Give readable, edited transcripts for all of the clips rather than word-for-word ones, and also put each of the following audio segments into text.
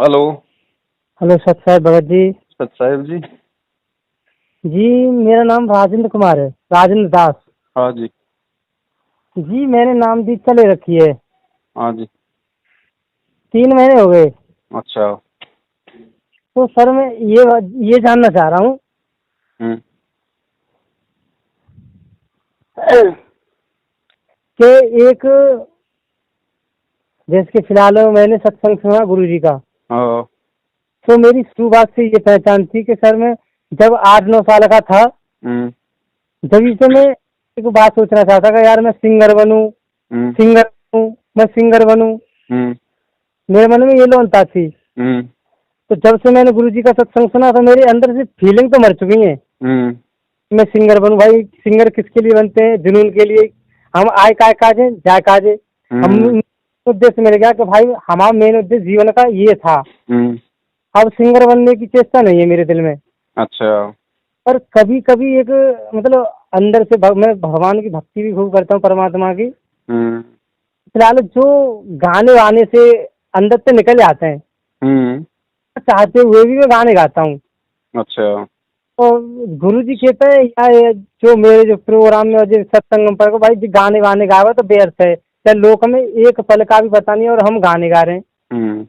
Hello. Hello सत साहब भगत जी। सत साहिब जी। जी मेरा नाम राजेंद्र कुमार है, राजेंद्र दास। हाँ जी। जी मैंने नाम दीक्षा ले रखी है। हाँ जी। 3 महीने हो गए। अच्छा। तो सर मैं ये जानना चाह रहा हूँ हम्म। कि एक जैसे कि फिलहाल में मैंने सत्संग सुना गुरु जी का। हाँ। तो मेरी शुरुआत से ये पहचान थी कि सर मैं जब 8-9 साल का था, हम्म। जब से मैं एक बात सोचना चाहता कि यार मैं सिंगर बनूं, हम्म। सिंगर बनूं, मैं सिंगर बनूं। हम्म। मेरे मन में ये लोनता थी। हम्म। तो जब से मैंने गुरु जी का सत्संग सुना तो मेरे अंदर से फीलिंग तो मर चुकी है। हम्म। मैं सिंगर बनूं। भाई सिंगर किसके लिए बनते हैं? जुनून के लिए। हम आय काय काजे जाय काजे। हम हम्म। उद्देश्य मिल गया कि भाई हमारा मेन उद्देश्य जीवन का ये था। हम्म। अब सिंगर बनने की चेष्टा नहीं है मेरे दिल में। अच्छा। पर कभी कभी एक मतलब अंदर से मैं भगवान की भक्ति भी खूब करता हूँ, परमात्मा की। हम्म। फिलहाल जो गाने वाने से अंदर से निकल जाते हैं, हम्म। चाहते हुए भी मैं गाने गाता हूँ। अच्छा। तो गुरु जी कहते हैं या ये जो मेरे जो प्रोग्राम में और जो सत्संग पर को भाई जो गाने वाने गावा तो व्यर्थ है, क्या लोक में एक पल का भी पता नहीं और हम गाने गा रहे हैं। हम्म।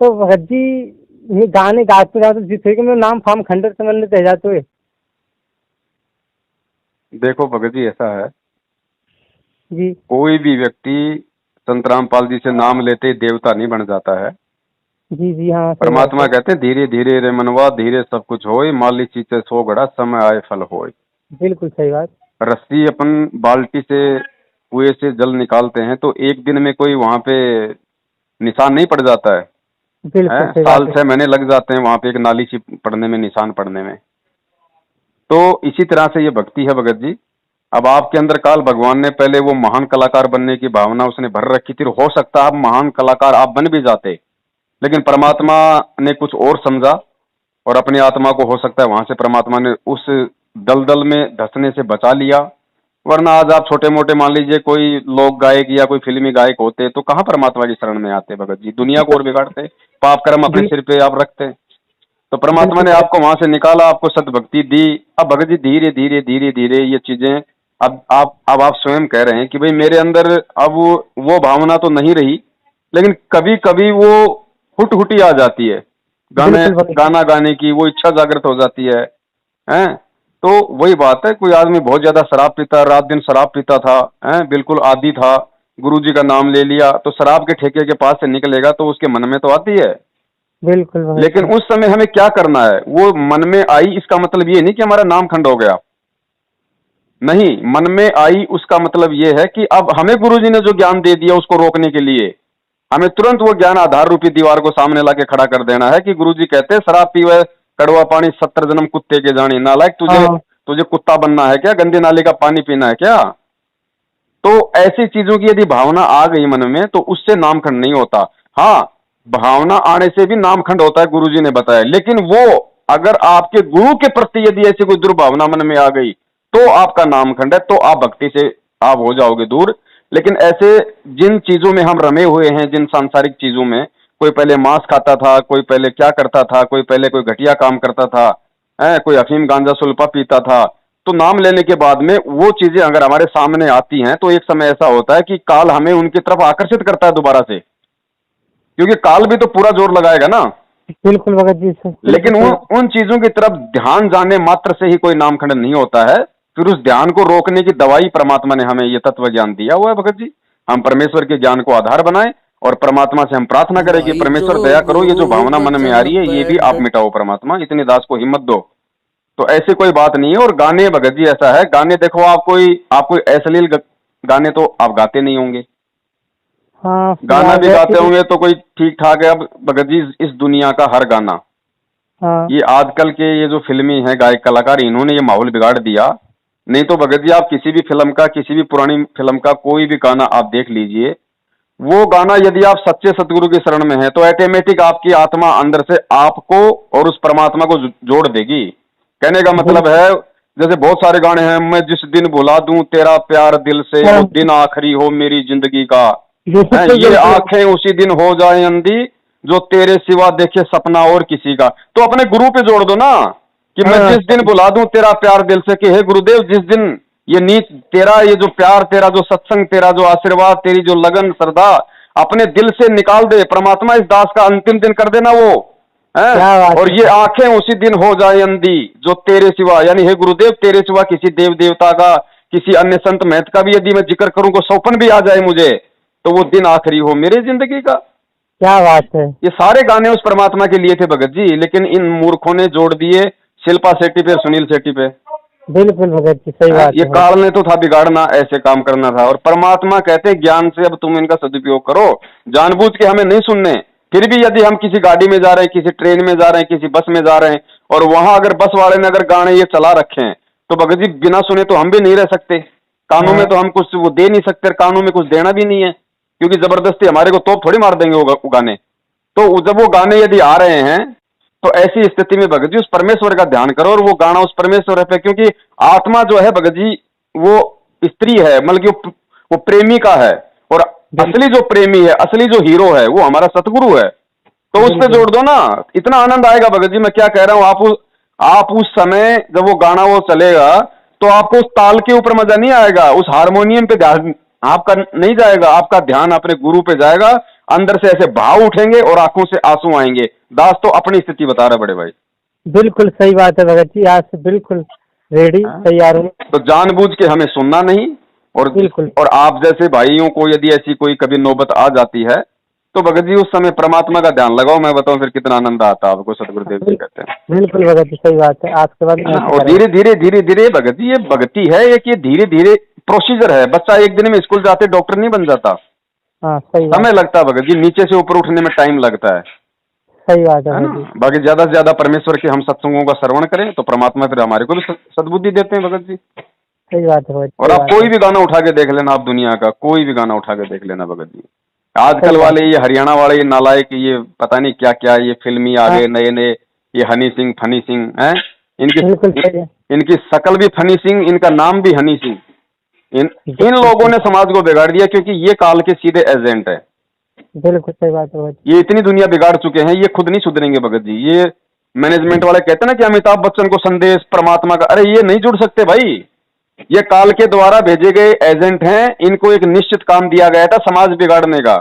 तो भगत जी ये गाने गाते गाते जिस कि मैं नाम फाम खंडर संबंधित रह जाते हुए। देखो भगत जी, ऐसा है, जी कोई भी व्यक्ति संत रामपाल जी से नाम लेते ही देवता नहीं बन जाता है। जी जी हाँ सही बात परमात्मा है। कहते हैं धीरे धीरे रे मनवा धीरे सब कुछ होए, माली चीते सो घड़ा समय आए फल होए। बिल्कुल सही बात। रस्सी अपन बाल्टी से कुएं से जल निकालते हैं तो एक दिन में कोई वहां पे निशान नहीं पड़ जाता है। बिल्कुल सही साल बात है। 6 महीने लग जाते हैं वहां पे एक नाली सी पड़ने में, निशान पड़ने में। तो इसी तरह से ये भक्ति है भगत जी। अब आपके अंदर काल भगवान ने पहले वो महान कलाकार बनने की भावना उसने भर रखी थी, हो सकता है आप महान कलाकार आप बन भी जाते, लेकिन परमात्मा ने कुछ और समझा और अपनी आत्मा को हो सकता है वहां से परमात्मा ने उस दलदल में धंसने से बचा लिया। वरना आज आप छोटे मोटे मान लीजिए कोई लोक गायक या कोई फिल्मी गायक होते तो कहाँ परमात्मा की शरण में आते भगत जी, दुनिया को और बिगाड़ते, पाप कर्म अपने जी सिर पे आप रखते। तो परमात्मा बिल्कुल ने भगत। आपको वहां से निकाला, आपको सद्भक्ति दी। अब भगत जी धीरे धीरे धीरे धीरे ये चीजें, अब आप स्वयं कह रहे हैं कि भाई मेरे अंदर अब वो भावना तो नहीं रही, लेकिन कभी कभी वो हुट आ जाती है, गाने बिल्कुल भगत जी। गाना गाने की वो इच्छा जागृत हो जाती है। हैं? तो वही बात है, कोई आदमी बहुत ज्यादा शराब पीता, रात दिन शराब पीता था, हैं, बिल्कुल आदी था, गुरुजी का नाम ले लिया तो शराब के ठेके के पास से निकलेगा तो उसके मन में तो आती है। बिल्कुल भगत लेकिन जी। उस समय हमें क्या करना है, वो मन में आई इसका मतलब ये नहीं कि हमारा नाम खंड हो गया। नहीं, मन में आई उसका मतलब ये है कि अब हमें गुरुजी ने जो ज्ञान दे दिया उसको रोकने के लिए हमें तुरंत वो ज्ञान आधार रूपी दीवार को सामने लाके खड़ा कर देना है कि गुरुजी कहते हैं शराब पीवे कड़वा पानी 70 जन्म कुत्ते के जाने, नालायक तुझे हाँ तुझे कुत्ता बनना है क्या, गंदे नाले का पानी पीना है क्या। तो ऐसी चीजों की यदि भावना आ गई मन में तो उससे नामखंड नहीं होता। हाँ, भावना आने से भी नामखंड होता है, गुरुजी ने बताया, लेकिन वो अगर आपके गुरु के प्रति यदि ऐसी कोई दुर्भावना मन में आ गई तो आपका नामखंड है, तो आप भक्ति से आप हो जाओगे दूर। लेकिन ऐसे जिन चीजों में हम रमे हुए हैं, जिन सांसारिक चीजों में, कोई पहले मांस खाता था, कोई पहले क्या करता था, कोई पहले कोई घटिया काम करता था, है कोई अफीम गांजा सुल्फा पीता था, तो नाम लेने के बाद में वो चीजें अगर हमारे सामने आती हैं तो एक समय ऐसा होता है कि काल हमें उनकी तरफ आकर्षित करता है दोबारा से, क्योंकि काल भी तो पूरा जोर लगाएगा ना। बिल्कुल भगत जी से बिल्कुल लेकिन उन सही। उन चीजों की तरफ ध्यान जाने मात्र से ही कोई नामखंड नहीं होता है, फिर उस ध्यान को रोकने की दवाई परमात्मा ने हमें ये तत्व ज्ञान दिया हुआ है भगत जी। हम परमेश्वर के ज्ञान को आधार बनाएं और परमात्मा से हम प्रार्थना करें कि भाई तो परमेश्वर दया करो, ये जो हो भावना मन में आ बचा रही है ये भी पैंट। आप मिटाओ परमात्मा, इतनी दास को हिम्मत दो। तो ऐसी कोई बात नहीं है। और गाने भगत जी ऐसा है, गाने देखो आप कोई अश्लील गाने तो आप गाते नहीं होंगे, हाँ गाना फिलहाल भी गाते वैसे। होंगे तो कोई ठीक ठाक है। अब भगत जी इस दुनिया का हर गाना, हाँ ये आजकल के ये जो फिल्मी है गायक कलाकार, इन्होंने ये माहौल बिगाड़ दिया। नहीं तो भगत जी आप किसी भी फिल्म का, किसी भी पुरानी फिल्म का कोई भी गाना आप देख लीजिए, वो गाना यदि आप सच्चे सतगुरु की शरण में है तो ऑटोमेटिक आपकी आत्मा अंदर से आपको और उस परमात्मा को जोड़ देगी। कहने का मतलब बिल्कुल। है, जैसे बहुत सारे गाने हैं, मैं जिस दिन भुला दूं तेरा प्यार दिल से, वो हाँ, दिन आखिरी हो मेरी जिंदगी का, है बिल्कुल ये बिल्कुल। आंखें उसी दिन हो जाए अंधी, जो तेरे सिवा देखे सपना और किसी का। तो अपने गुरु पे जोड़ दो ना कि मैं हाँ। जिस दिन बुला दूं तेरा प्यार दिल से, कि हे गुरुदेव जिस दिन ये नीच तेरा, ये जो प्यार तेरा, जो सत्संग तेरा, जो आशीर्वाद तेरी, जो लगन श्रद्धा अपने दिल से निकाल दे परमात्मा, इस दास का अंतिम दिन कर देना वो है। क्या बात और है। ये आंखें उसी दिन हो जाए अंधी जो तेरे सिवा, यानी हे गुरुदेव तेरे सिवा किसी देव देवता का, किसी अन्य संत महत का भी यदि मैं जिक्र करूं को सौपन भी आ जाए मुझे, तो वो दिन आखिरी हो मेरी जिंदगी का। क्या बात है। ये सारे गाने उस परमात्मा के लिए थे भगत जी, लेकिन इन मूर्खों ने जोड़ दिए शिल्पा शेट्टी पे, सुनील शेट्टी पे। बिल्कुल भगत जी सही बात ये है। काल ने तो था बिगाड़ना, ऐसे काम करना था। और परमात्मा कहते ज्ञान से अब तुम इनका सदुपयोग करो, जानबूझ के हमें नहीं सुनने। फिर भी यदि हम किसी गाड़ी में जा रहे हैं, किसी ट्रेन में जा रहे हैं, किसी बस में जा रहे हैं, और वहां अगर बस वाले ने अगर गाने ये चला रखे हैं, तो भगत जी बिना सुने तो हम भी नहीं रह सकते। कानों में हाँ। तो हम कुछ वो दे नहीं सकते, कानों में कुछ देना भी नहीं है, क्योंकि जबरदस्ती हमारे को तोप थोड़ी मार देंगे वो गाने। तो जब वो गाने यदि आ रहे हैं, तो ऐसी स्थिति में भगत जी उस परमेश्वर का ध्यान करो, और वो गाना उस परमेश्वर पे, क्योंकि आत्मा जो है भगत जी वो स्त्री है, मतलब कि वो प्रेमी का है, और असली जो प्रेमी है, असली जो हीरो है वो हमारा सतगुरु है। तो उस पे जोड़ दो ना, इतना आनंद आएगा भगत जी। मैं क्या कह रहा हूँ, आप उस समय जब वो गाना वो चलेगा, तो आपको उस ताल के ऊपर मजा नहीं आएगा, उस हारमोनियम पे ध्यान आपका नहीं जाएगा, आपका ध्यान अपने गुरु पे जाएगा। अंदर से ऐसे भाव उठेंगे और आंखों से आंसू आएंगे। दास तो अपनी स्थिति बता रहा बड़े भाई। बिल्कुल सही बात है भगत जी, आज से बिल्कुल रेडी तैयार हूँ। तो जानबूझ के हमें सुनना नहीं। और बिल्कुल। और आप जैसे भाइयों को यदि ऐसी कोई कभी नौबत आ जाती है, तो भगत जी उस समय परमात्मा का ध्यान लगाओ। मैं बताऊं फिर कितना आनंद आता है आपको, सतगुरुदेव जी कहते हैं। बिल्कुल भगत जी सही बात है, आज के बाद मैं और धीरे धीरे धीरे धीरे भगत जी, ये भक्ति है एक, ये धीरे धीरे प्रोसीजर है। बच्चा एक दिन में स्कूल जाते डॉक्टर नहीं बन जाता, हाँ सही बात। समय लगता है भगत जी, नीचे से ऊपर उठने में टाइम लगता है सही बात है ना। भगत जी। बाकी ज्यादा से ज्यादा परमेश्वर के हम सत्संगों का श्रवण करें, तो परमात्मा फिर हमारे को भी सद्बुद्धि देते हैं भगत जी। सही बात है भगत जी। और सही आप बात कोई है। भी गाना उठा के देख लेना, आप दुनिया का कोई भी गाना उठा के देख लेना भगत जी। आजकल सही बात वाले ये हरियाणा वाले ये नालायक, ये पता नहीं क्या क्या, ये फिल्मी आ हाँ। गए नए नए, ये हनी सिंह फनी सिंह हैं, बिल्कुल सही है। इनकी शकल भी फनी सिंह, इनका नाम भी हनी सिंह। इन लोगों ने समाज को बिगाड़ दिया, क्योंकि ये काल के सीधे एजेंट है। बिल्कुल सही बात है भगत जी। ये इतनी दुनिया बिगाड़ चुके हैं, ये खुद नहीं सुधरेंगे भगत जी। ये मैनेजमेंट वाले कहते हैं ना कि अमिताभ बच्चन को संदेश परमात्मा का, अरे ये नहीं जुड़ सकते भाई। ये काल के द्वारा भेजे गए एजेंट हैं, इनको एक निश्चित काम दिया गया था समाज बिगाड़ने का।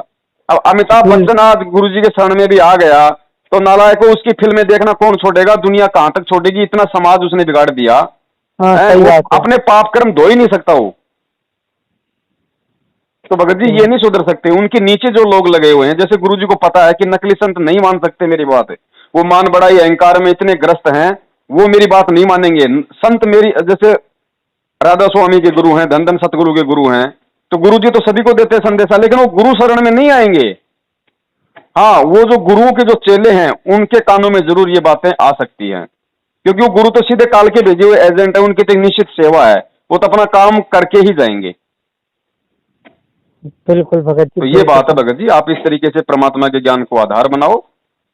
अब अमिताभ बच्चन आज गुरु जी के शरण में भी आ गया, तो नालायक को उसकी फिल्में देखना कौन छोड़ेगा, दुनिया कहां तक छोड़ेगी, इतना समाज उसने बिगाड़ दिया हाँ है। सही वो बात है। अपने पाप कर्म धो ही नहीं सकता वो। तो भगत जी ये नहीं सुधर सकते। उनके नीचे जो लोग लगे हुए हैं, जैसे गुरु जी को पता है कि नकली संत नहीं मान सकते मेरी बात, वो मान बड़ाई अहंकार में इतने ग्रस्त हैं, वो मेरी बात नहीं मानेंगे। संत मेरी, जैसे राधा स्वामी के गुरु हैं, धन धन सतगुरु के गुरु हैं, तो गुरु जी तो सभी को देते हैं संदेशा, लेकिन वो गुरु शरण में नहीं आएंगे। हाँ, वो जो गुरुओं के जो चेले हैं उनके कानों में जरूर ये बातें आ सकती हैं, क्योंकि वो गुरु तो सीधे काल के भेजे हुए एजेंट है, उनकी तो एक निश्चित सेवा है, वो तो अपना काम करके ही जाएंगे। बिल्कुल भगत जी। तो ये बात है भगत जी, आप इस तरीके से परमात्मा के ज्ञान को आधार बनाओ,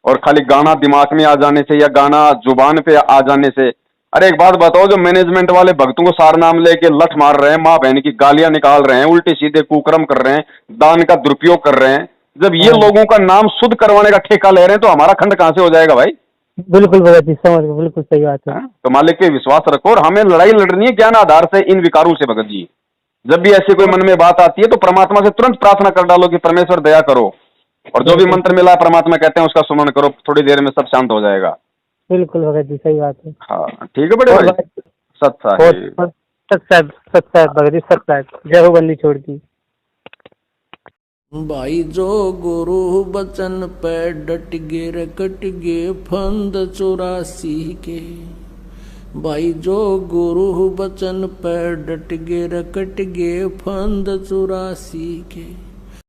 और खाली गाना दिमाग में आ जाने से या गाना जुबान पे आ जाने से। अरे एक बात बताओ, जो मैनेजमेंट वाले भक्तों को सार नाम लेके लठ मार रहे हैं, माँ बहन की गालियां निकाल रहे हैं, उल्टे सीधे कुकर्म कर रहे हैं, दान का दुरुपयोग कर रहे हैं, जब ये लोगों का नाम शुद्ध करवाने का ठेका ले रहे हैं, तो हमारा खंड कहां से हो जाएगा भाई। बिल्कुल भगत जी समझ गए, बिल्कुल सही बात है। तो मालिक पे विश्वास रखो, और हमें लड़ाई लड़नी है ज्ञान आधार से इन विकारों से भगत जी। जब भी ऐसी कोई मन में बात आती है, तो परमात्मा से तुरंत प्रार्थना कर डालो कि परमेश्वर दया करो, और जो भी मंत्र मिला है परमात्मा कहते हैं उसका सुमन करो, थोड़ी देर में सब शांत हो जाएगा। बिल्कुल भगत जी सही बात है। हाँ ठीक है बड़े भाई, सत साहिब। सत साहिब भगत जी, सत साहिब। जय हो बंदी छोड़ की। भाई जो गुरु बचन पे डट गे रे कट गे फंद 84 के। भाई जो गुरु बचन पे डट गे रे कट गे फंद 84 के।